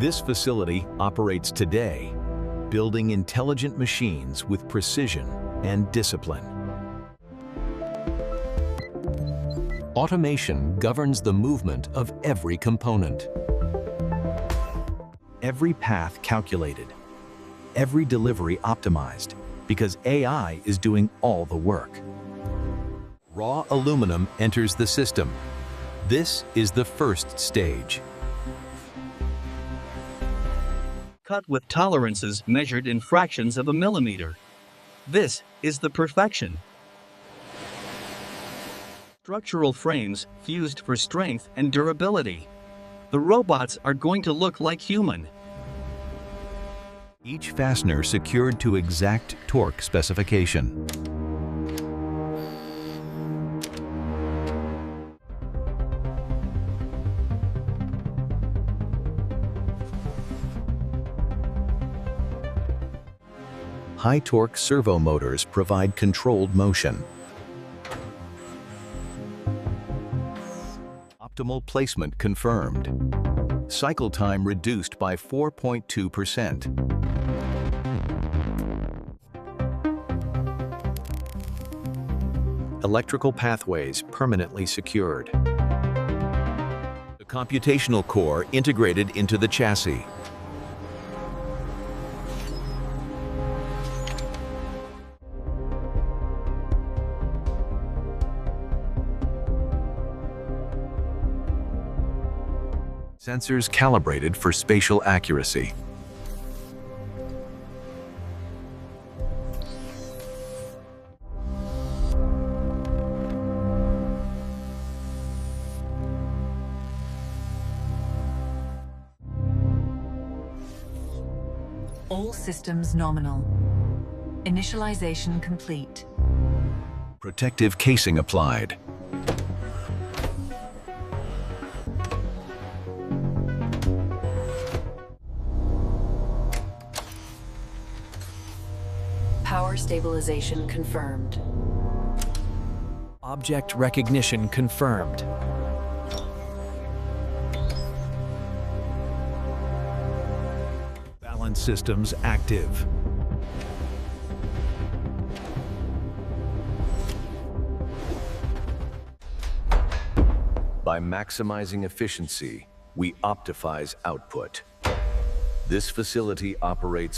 This facility operates today, building intelligent machines with precision and discipline. Automation governs the movement of every component. Every path calculated, every delivery optimized, because AI is doing all the work. Raw aluminum enters the system. This is the first stage. Cut with tolerances measured in fractions of a millimeter. This is the perfection. Structural frames fused for strength and durability. The robots are going to look like human. Each fastener secured to exact torque specification. High-torque servo motors provide controlled motion. Optimal placement confirmed. Cycle time reduced by 4.2%. Electrical pathways permanently secured. The computational core integrated into the chassis. Sensors calibrated for spatial accuracy. All systems nominal. Initialization complete. Protective casing applied. Power stabilization confirmed. Object recognition confirmed. Balance systems active. By maximizing efficiency, we optimize output. This facility operates